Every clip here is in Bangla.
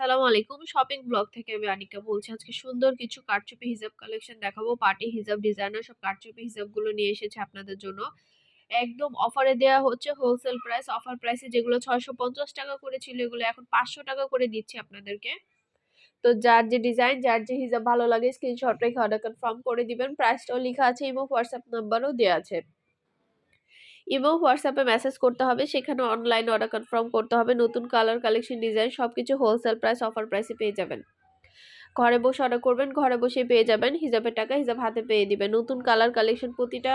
আসসালামু আলাইকুম। শপিং ব্লগ থেকে আমি আনিকা বলছি। আজকে সুন্দর কিছু কারচুপি হিজাব কালেকশন দেখাবো। পার্টি হিজাব ডিজাইনার সব কারচুপি হিজাবগুলো নিয়ে এসেছি আপনাদের জন্য। একদম অফারে দেয়া হচ্ছে হোলসেল প্রাইস। অফার প্রাইসে যেগুলো ৳৬৫০ করে ছিল এগুলো এখন ৳৫০০ করে দিচ্ছি আপনাদেরকে। তো যার যে ডিজাইন, যার যে হিজাব ভালো লাগে স্ক্রিনশট রেখে অর্ডার কনফার্ম করে দিবেন। প্রাইসটাও লিখা আছে এবং হোয়াটসঅ্যাপ নাম্বারও দেয়া আছে। ইমো হোয়াটসঅ্যাপে মেসেজ করতে হবে, সেখানে অনলাইন অর্ডার কনফার্ম করতে হবে। নতুন কালার, কালেকশন, ডিজাইন সবকিছু হোলসেল প্রাইস, অফার প্রাইসে পেয়ে যাবেন। ঘরে বসে অর্ডার করবেন, ঘরে বসেই পেয়ে যাবেন। হিজাবের টাকা হিজাব হাতে পেয়ে দিবেন। নতুন কালার কালেকশন প্রতিটা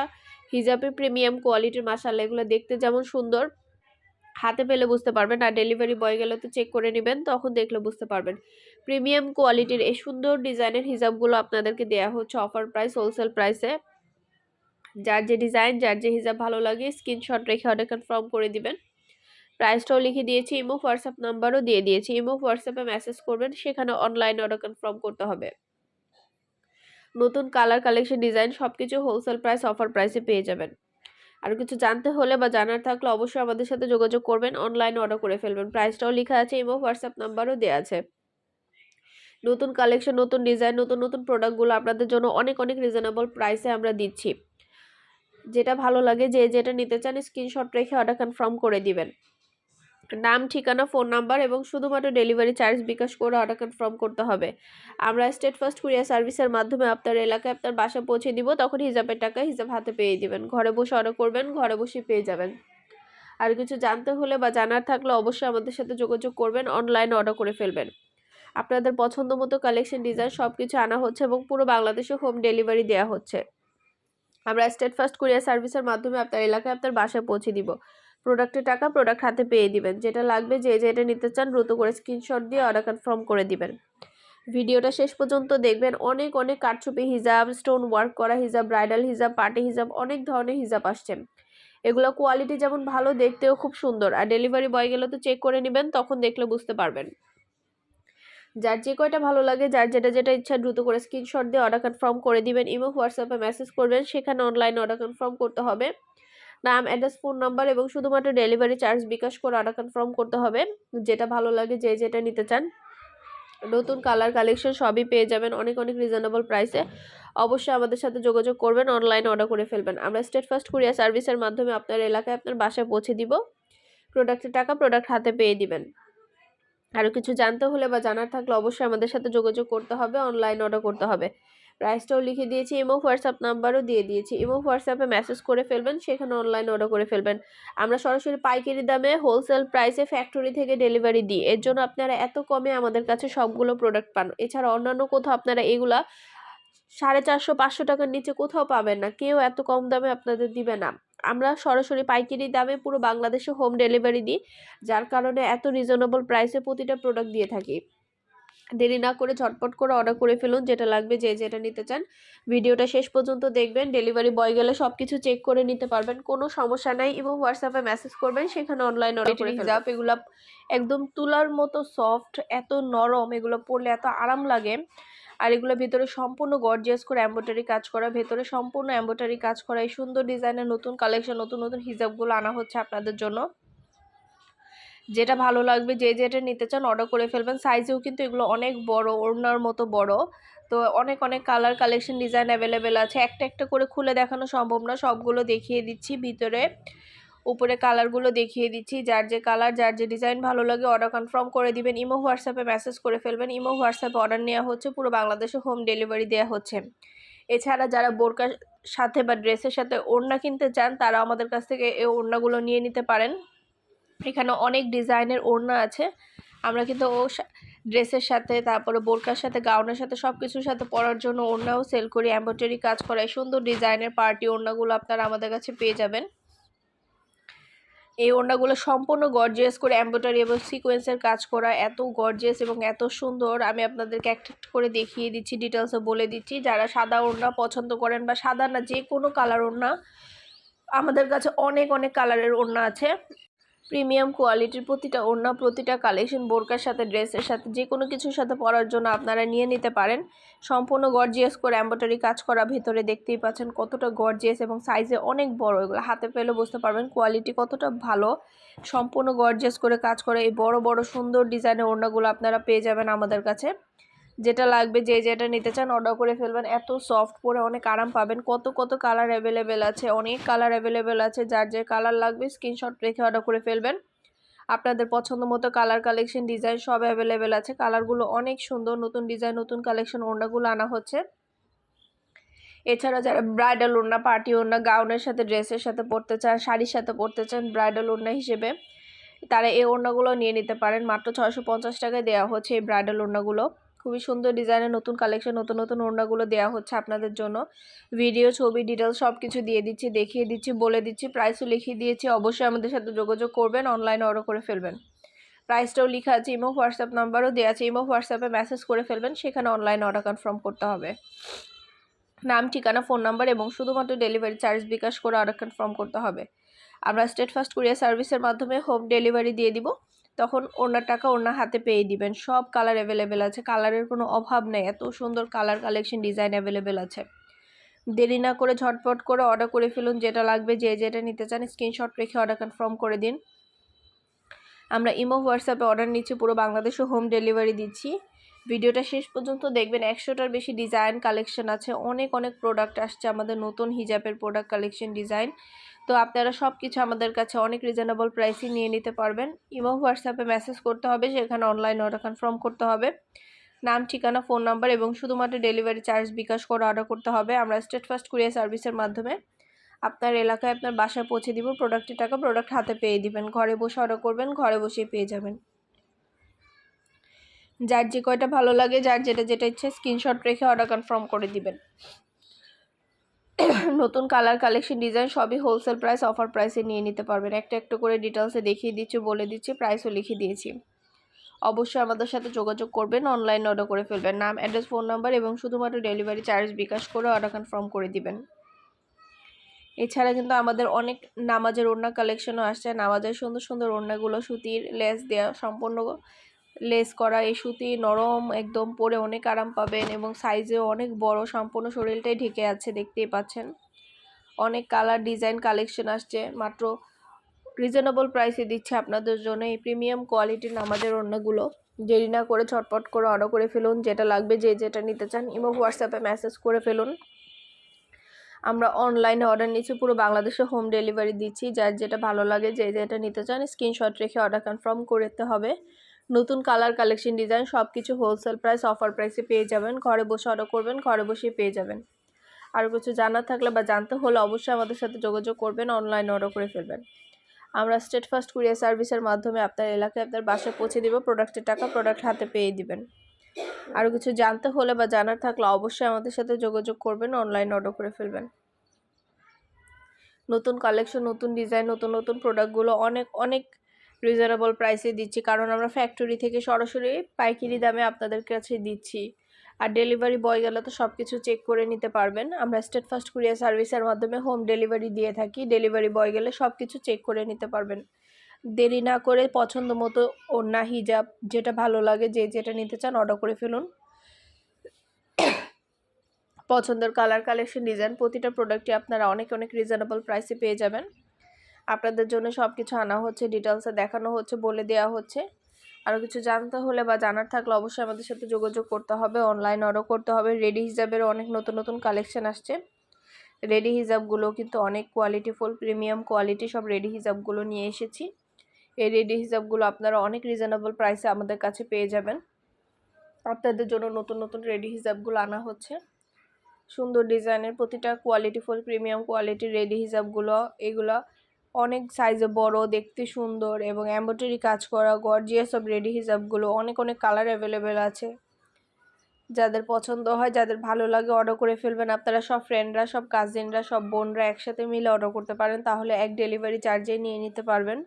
হিজাবে প্রিমিয়াম কোয়ালিটির, মাশাআল্লাহ এগুলো দেখতে যেমন সুন্দর, হাতে পেলে বুঝতে পারবেন। আর ডেলিভারি বয় গেলে তো চেক করে নেবেন, তখন দেখলে বুঝতে পারবেন। প্রিমিয়াম কোয়ালিটির এই সুন্দর ডিজাইনের হিজাবগুলো আপনাদেরকে দেয়া হচ্ছে অফার প্রাইস, হোলসেল প্রাইসে। যার যে ডিজাইন, যার যে হিজাব ভালো লাগে স্ক্রিনশট রেখে অর্ডার কনফার্ম করে দিবেন। প্রাইসটাও লিখে দিয়েছি, ইমো হোয়াটসঅ্যাপ নাম্বারও দিয়ে দিয়েছি। ইমো হোয়াটসঅ্যাপে মেসেজ করবেন, সেখানে অনলাইন অর্ডার কনফার্ম করতে হবে। নতুন কালার, কালেকশন, ডিজাইন সবকিছু হোলসেল প্রাইস, অফার প্রাইসে পেয়ে যাবেন। আর কিছু জানতে হলে বা জানার থাকলে অবশ্যই আমাদের সাথে যোগাযোগ করবেন, অনলাইনে অর্ডার করে ফেলবেন। প্রাইসটাও লেখা আছে, ইমো হোয়াটসঅ্যাপ নাম্বারও দেওয়া আছে। নতুন কালেকশন, নতুন ডিজাইন, নতুন নতুন প্রোডাক্টগুলো আপনাদের জন্য অনেক অনেক রিজনেবল প্রাইসে আমরা দিচ্ছি। যেটা ভালো লাগে, যে যেটা নিতে চান স্ক্রিনশট রেখে অর্ডার কনফার্ম করে দিবেন। নাম, ঠিকানা, ফোন নাম্বার এবং শুধুমাত্র ডেলিভারি চার্জ বিকাশ করে অর্ডার কনফার্ম করতে হবে। আমরা স্টেট ফার্স্ট কুরিয়ার সার্ভিসের মাধ্যমে আপনার এলাকায় আপনার বাসা পৌঁছে দিব। তখন হিজাবের টাকা হিজাব হাতে পেয়ে দিবেন। ঘরে বসে অর্ডার করবেন, ঘরে বসে পেয়ে যাবেন। আর কিছু জানতে হলে বা জানার থাকলে অবশ্যই আমাদের সাথে যোগাযোগ করবেন, অনলাইনে অর্ডার করে ফেলবেন। আপনাদের পছন্দ মতো কালেকশন, ডিজাইন সব কিছু আনা হচ্ছে এবং পুরো বাংলাদেশে হোম ডেলিভারি দেওয়া হচ্ছে। আমরা স্টেট ফার্স্ট কুরিয়ার সার্ভিসের মাধ্যমে আপনার এলাকায় আপনার বাসায় পৌঁছে দিব। প্রোডাক্টের টাকা প্রোডাক্ট হাতে পেয়ে দিবেন। যেটা লাগবে, যে যেটা নিতে চান দ্রুত করে স্ক্রিনশট দিয়ে অর্ডার কনফার্ম করে দিবেন। ভিডিওটা শেষ পর্যন্ত দেখবেন। অনেক অনেক কারচুপি হিজাব, স্টোন ওয়ার্ক করা হিজাব, ব্রাইডাল হিজাব, পার্টি হিজাব, অনেক ধরনের হিজাব আসছে। এগুলো কোয়ালিটি যেমন ভালো, দেখতেও খুব সুন্দর। আর ডেলিভারি বয় গেলে তো চেক করে নেবেন, তখন দেখলে বুঝতে পারবেন। যার যে কয়টা ভালো লাগে, যার যেটা যেটা ইচ্ছা দ্রুত করে স্ক্রিনশট দিয়ে অর্ডার কনফার্ম করে দিবেন। ইমো হোয়াটসঅ্যাপে মেসেজ করবেন, সেখানে অনলাইন অর্ডার কনফার্ম করতে হবে। নাম, অ্যাড্রেস, ফোন নাম্বার এবং শুধুমাত্র ডেলিভারি চার্জ বিকাশ করে অর্ডার কনফার্ম করতে হবে। যেটা ভালো লাগে, যে যেটা নিতে চান। নতুন কালার, কালেকশন সবই পেয়ে যাবেন অনেক অনেক রিজনেবল প্রাইসে। অবশ্যই আমাদের সাথে যোগাযোগ করবেন, অনলাইনে অর্ডার করে ফেলবেন। আমরা স্টেট ফার্স্ট কুরিয়ার সার্ভিসের মাধ্যমে আপনার এলাকায় আপনার বাসায় পৌঁছে দিব। প্রোডাক্টের টাকা প্রোডাক্ট হাতে পেয়ে দিবেন। আরও কিছু জানতে হলে বা জানার থাকলে অবশ্যই আমাদের সাথে যোগাযোগ করতে হবে, অনলাইন অর্ডার করতে হবে। প্রাইসটাও লিখে দিয়েছি, ইমো হোয়াটসঅ্যাপ নাম্বারও দিয়ে দিয়েছি। ইমো হোয়াটসঅ্যাপে মেসেজ করে ফেলবেন, সেখানে অনলাইন অর্ডার করে ফেলবেন। আমরা সরাসরি পাইকারি দামে হোলসেল প্রাইসে ফ্যাক্টরি থেকে ডেলিভারি দিই। এর জন্য আপনারা এত কমে আমাদের কাছে সবগুলো প্রোডাক্ট পান। এছাড়া অন্যান্য কোথাও আপনারা এগুলা 450-500 টাকার নিচে কোথাও পাবেন না। কেউ এত কম দামে আপনাদের দিবে না। আমরা সরাসরি পাইকারি দামে পুরো বাংলাদেশে হোম ডেলিভারি দিই, যার কারণে এত রিজনেবল প্রাইসে প্রতিটা প্রোডাক্ট দিয়ে থাকি। দেরি না করে ঝটপট করে অর্ডার করে ফেলুন, যেটা লাগবে, যে যেটা নিতে চান। ভিডিওটা শেষ পর্যন্ত দেখবেন। ডেলিভারি বয় গেলে সবকিছু চেক করে নিতে পারবেন, কোনো সমস্যা নাই। এবং হোয়াটসঅ্যাপে মেসেজ করবেন, সেখানে অনলাইন অর্ডার করে ফেলবেন। এগুলা একদম তুলার মতো সফট, এত নরম, এগুলো পরলে এত আরাম লাগে। আর এগুলো ভেতরে সম্পূর্ণ গর্জিয়াস করে এমব্রয়ডারি কাজ করা, ভেতরে সম্পূর্ণ এমব্রয়ডারি কাজ করা। এই সুন্দর ডিজাইনের নতুন কালেকশন, নতুন নতুন হিজাবগুলো আনা হচ্ছে আপনাদের জন্য। যেটা ভালো লাগবে, যে যেটা নিতে চান অর্ডার করে ফেলবেন। সাইজেও কিন্তু এগুলো অনেক বড়, ওড়নার মতো বড়। তো অনেক অনেক কালার, কালেকশন, ডিজাইন অ্যাভেলেবেল আছে। একটা একটা করে খুলে দেখানো সম্ভব না, সবগুলো দেখিয়ে দিচ্ছি। ভিতরে উপরে কালারগুলো দেখিয়ে দিচ্ছি। যার যে কালার, যার যে ডিজাইন ভালো লাগে অর্ডার কনফার্ম করে দিবেন। ইমো হোয়াটসঅ্যাপে মেসেজ করে ফেলবেন। ইমো হোয়াটসঅ্যাপে অর্ডার নেওয়া হচ্ছে, পুরো বাংলাদেশে হোম ডেলিভারি দেওয়া হচ্ছে। এছাড়া যারা বোরকার সাথে বা ড্রেসের সাথে ওড়না কিনতে চান, তারা আমাদের কাছ থেকে এই ওড়নাগুলো নিয়ে নিতে পারেন। এখানে অনেক ডিজাইনের ওড়না আছে। আমরা কিন্তু ড্রেসের সাথে, তারপরে বোরকার সাথে, গাউনের সাথে, সব কিছুর সাথে পরার জন্য ওড়নাও সেল করি। এমব্রয়ডারি কাজ করা সুন্দর ডিজাইনের পার্টি ওড়নাগুলো আপনারা আমাদের কাছে পেয়ে যাবেন। এই ওড়নাগুলো সম্পূর্ণ গর্জিয়াস করে এমব্রয়ডারি এবং সিকোয়েন্সের কাজ করা, এত গর্জিয়াস এবং এত সুন্দর। আমি আপনাদেরকে একটা করে দেখিয়ে দিচ্ছি, ডিটেলসে বলে দিচ্ছি। যারা সাদা ওড়না পছন্দ করেন, বা সাদা না যে কোনো কালার ওড়না, আমাদের কাছে অনেক অনেক কালারের ওড়না আছে। প্রিমিয়াম কোয়ালিটির প্রতিটা ওড়না, প্রতিটা কালেকশন বোরকার সাথে, ড্রেসের সাথে, যে কোনো কিছুর সাথে পরার জন্য আপনারা নিয়ে নিতে পারেন। সম্পূর্ণ গর্জিয়াস করে এমব্রয়ডারি কাজ করা, ভেতরে দেখতেই পাচ্ছেন কতটা গর্জিয়াস এবং সাইজে অনেক বড়। এগুলো হাতে পেলে বুঝতে পারবেন কোয়ালিটি কতটা ভালো। সম্পূর্ণ গর্জিয়াস করে কাজ করে এই বড় বড় সুন্দর ডিজাইনের ওড়নাগুলো আপনারা পেয়ে যাবেন আমাদের কাছে। যেটা লাগবে, যে যেটা নিতে চান অর্ডার করে ফেলবেন। এত সফট, পরে অনেক আরাম পাবেন। কত কত কালার অ্যাভেলেবেল আছে, অনেক কালার অ্যাভেলেবেল আছে। যার যে কালার লাগবে স্ক্রিনশট রেখে অর্ডার করে ফেলবেন। আপনাদের পছন্দ মতো কালার, কালেকশন, ডিজাইন সব অ্যাভেলেবেল আছে। কালারগুলো অনেক সুন্দর, নতুন ডিজাইন, নতুন কালেকশন ওড়নাগুলো আনা হচ্ছে। এছাড়া যারা ব্রাইডাল ওড়না, পার্টি ওড়না, গাউনের সাথে, ড্রেসের সাথে পরতে চান, শাড়ির সাথে পরতে চান ব্রাইডাল ওড়না হিসেবে, তারা এই ওড়নাগুলো নিয়ে নিতে পারেন। মাত্র 650 টাকায় দেওয়া হচ্ছে এই ব্রাইডাল ওড়নাগুলো। খুবই সুন্দর ডিজাইনের নতুন কালেকশন, নতুন নতুন ওড়নাগুলো দেওয়া হচ্ছে আপনাদের জন্য। ভিডিও, ছবি, ডিটেলস সব কিছু দিয়ে দিচ্ছি, দেখিয়ে দিচ্ছি, বলে দিচ্ছি, প্রাইসও লিখিয়ে দিয়েছি। অবশ্যই আমাদের সাথে যোগাযোগ করবেন, অনলাইনে অর্ডার করে ফেলবেন। প্রাইসটাও লেখা আছে, ইমো হোয়াটসঅ্যাপ নাম্বারও দেওয়া আছে। ইমো হোয়াটসঅ্যাপে মেসেজ করে ফেলবেন, সেখানে অনলাইনে অর্ডার কনফার্ম করতে হবে। নাম, ঠিকানা, ফোন নাম্বার এবং শুধুমাত্র ডেলিভারি চার্জ বিকাশ করে অর্ডার কনফার্ম করতে হবে। আমরা স্টেটফাস্ট কুরিয়ার সার্ভিসের মাধ্যমে হোম ডেলিভারি দিয়ে দিব। তখন ওনার টাকা ওনার হাতে পেয়ে দিবেন। সব কালার অ্যাভেলেবেল আছে, কালারের কোনো অভাব নেই। এত সুন্দর কালার, কালেকশন, ডিজাইন অ্যাভেলেবেল আছে। দেরি না করে ঝটপট করে অর্ডার করে ফেলুন। যেটা লাগবে, যে যেটা নিতে চান স্ক্রিনশট রেখে অর্ডার কনফার্ম করে দিন। আমরা ইমো, হোয়াটসঅ্যাপে অর্ডার নিচ্ছি, পুরো বাংলাদেশে হোম ডেলিভারি দিচ্ছি। ভিডিওটা শেষ পর্যন্ত দেখবেন। 100টার বেশি ডিজাইন কালেকশন আছে, অনেক অনেক প্রোডাক্ট আসছে আমাদের নতুন হিজাবের প্রোডাক্ট, কালেকশন, ডিজাইন। তো আপনারা সব কিছু আমাদের কাছে অনেক রিজনেবল প্রাইসে নিয়ে নিতে পারবেন। ইমো, হোয়াটসঅ্যাপে মেসেজ করতে হবে, সেখানে অনলাইন অর্ডার কনফার্ম করতে হবে। নাম, ঠিকানা, ফোন নাম্বার এবং শুধুমাত্র ডেলিভারি চার্জ বিকাশ করে অর্ডার করতে হবে। আমরা স্টেটফাস্ট কুরিয়ার সার্ভিসের মাধ্যমে আপনার এলাকায়, আপনার বাসায় পৌঁছে দিব। প্রোডাক্টের টাকা প্রোডাক্ট হাতে পেয়ে দিবেন। ঘরে বসে অর্ডার করবেন, ঘরে বসেই পেয়ে যাবেন। যার যে কয়টা ভালো লাগে, যার যেটা যেটা ইচ্ছে স্ক্রিনশট রেখে অর্ডার কনফার্ম করে দিবেন। নতুন কালার, কালেকশন, ডিজাইন সবই হোলসেল প্রাইস, অফার প্রাইসে নিয়ে নিতে পারবেন। একটা একটা করে ডিটেলসে দেখিয়ে দিচ্ছি, বলে দিচ্ছি, প্রাইসও লিখে দিয়েছি। অবশ্যই আমাদের সাথে যোগাযোগ করবেন, অনলাইন অর্ডার করে ফেলবেন। নাম, অ্যাড্রেস, ফোন নাম্বার এবং শুধুমাত্র ডেলিভারি চার্জ বিকাশ করে অর্ডার কনফার্ম করে দিবেন। এছাড়া কিন্তু আমাদের অনেক নামাজের ওড়না কালেকশনও আসছে। নামাজের সুন্দর সুন্দর ওড়নাগুলো সুতির লেস দেওয়া, সম্পূর্ণ লেস করা। এই সুতি নরম, একদম পরে অনেক আরাম পাবেন এবং সাইজেও অনেক বড়, সম্পূর্ণ শরীরটাই ঢেকে আছে, দেখতেই পাচ্ছেন। অনেক কালার, ডিজাইন কালেকশন আসছে। মাত্র রিজনেবল প্রাইসে দিচ্ছে আপনাদের জন্য এই প্রিমিয়াম কোয়ালিটির নামাজের ওড়নাগুলো। দেরি না করে ঝটপট করে অর্ডার করে ফেলুন। যেটা লাগবে, যে যেটা নিতে চান ইমো, হোয়াটসঅ্যাপে মেসেজ করে ফেলুন। আমরা অনলাইনে অর্ডার নিচ্ছি, পুরো বাংলাদেশে হোম ডেলিভারি দিচ্ছি। যার যেটা ভালো লাগে, যে যেটা নিতে চান স্ক্রিনশট রেখে অর্ডার কনফার্ম করতে হবে। নতুন কালার, কালেকশন, ডিজাইন সব কিছু হোলসেল প্রাইস, অফার প্রাইসে পেয়ে যাবেন। ঘরে বসে অর্ডার করবেন, ঘরে বসেই পেয়ে যাবেন। আর কিছু জানার থাকলে বা জানতে হলে অবশ্যই আমাদের সাথে যোগাযোগ করবেন, অনলাইনে অর্ডার করে ফেলবেন। আমরা স্টেটফাস্ট কুরিয়ার সার্ভিসের মাধ্যমে আপনার এলাকায়, আপনার বাসায় পৌঁছে দিব। প্রোডাক্টের টাকা প্রোডাক্ট হাতে পেয়ে দিবেন। আর কিছু জানতে হলে বা জানার থাকলে অবশ্যই আমাদের সাথে যোগাযোগ করবেন, অনলাইনে অর্ডার করে ফেলবেন। নতুন কালেকশন, নতুন ডিজাইন, নতুন নতুন প্রোডাক্টগুলো অনেক অনেক রিজনেবল প্রাইসে দিচ্ছি, কারণ আমরা ফ্যাক্টরি থেকে সরাসরি পাইকারি দামে আপনাদের কাছে দিচ্ছি। আর ডেলিভারি বয় গেলে তো সব কিছু চেক করে নিতে পারবেন। আমরা স্টেটফাস্ট কুরিয়ার সার্ভিসের মাধ্যমে হোম ডেলিভারি দিয়ে থাকি। ডেলিভারি বয় গেলে সব কিছু চেক করে নিতে পারবেন। দেরি না করে পছন্দ মতো ওড়না, হিজাব, যেটা ভালো লাগে, যে যেটা নিতে চান অর্ডার করে ফেলুন। পছন্দের কালার, কালেকশন, ডিজাইন প্রতিটা প্রোডাক্টই আপনারা অনেক অনেক রিজনেবল প্রাইসে পেয়ে যাবেন। আপনাদের জন্য সব কিছু আনা হচ্ছে, ডিটেলসে দেখানো হচ্ছে, বলে দেওয়া হচ্ছে। আরও কিছু জানতে হলে বা জানার থাকলে অবশ্যই আমাদের সাথে যোগাযোগ করতে হবে, অনলাইন অর্ডার করতে হবে। রেডি হিজাবেরও অনেক নতুন নতুন কালেকশন আসছে। রেডি হিজাবগুলো কিন্তু অনেক কোয়ালিটিফুল, প্রিমিয়াম কোয়ালিটি সব রেডি হিজাবগুলো নিয়ে এসেছি। এই রেডি হিজাবগুলো আপনারা অনেক রিজনেবল প্রাইসে আমাদের কাছে পেয়ে যাবেন। আপনাদের জন্য নতুন নতুন রেডি হিজাবগুলো আনা হচ্ছে। সুন্দর ডিজাইনের প্রতিটা কোয়ালিটিফুল, প্রিমিয়াম কোয়ালিটির রেডি হিজাবগুলো, এগুলো অনেক সাইজে বড়, দেখতে সুন্দর এবং এমব্রয়ডারি কাজ করা গর্জিয়াস সব রেডি হিজাবগুলো। অনেক অনেক কালার অ্যাভেলেবেল আছে। যাদের পছন্দ হয়, যাদের ভালো লাগে অর্ডার করে ফেলবেন। আপনারা সব ফ্রেন্ডরা, সব কাজিনরা, সব বোনরা একসাথে মিলে অর্ডার করতে পারেন, তাহলে এক ডেলিভারি চার্জে নিয়ে নিতে পারবেন।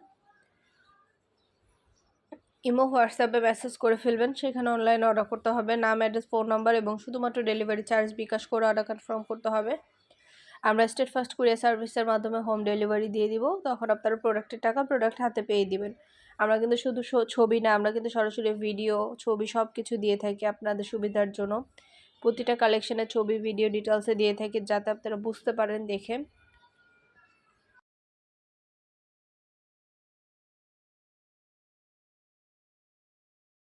ইমো, হোয়াটসঅ্যাপে মেসেজ করে ফেলবেন, সেখানে অনলাইনে অর্ডার করতে হবে। নাম, অ্যাড্রেস, ফোন নাম্বার এবং শুধুমাত্র ডেলিভারি চার্জ বিকাশ করে অর্ডার কনফার্ম করতে হবে। আমরা স্টেট ফার্স্ট কুরিয়ার সার্ভিসের মাধ্যমে হোম ডেলিভারি দিয়ে দিব। তখন আপনারা প্রোডাক্টের টাকা প্রোডাক্ট হাতে পেয়ে দিবেন। আমরা কিন্তু শুধু ছবি না, আমরা কিন্তু সরাসরি ভিডিও, ছবি সব কিছু দিয়ে থাকি আপনাদের সুবিধার জন্য। প্রতিটা কালেকশনের ছবি, ভিডিও ডিটেইলসে দিয়ে থাকি যাতে আপনারা বুঝতে পারেন দেখে।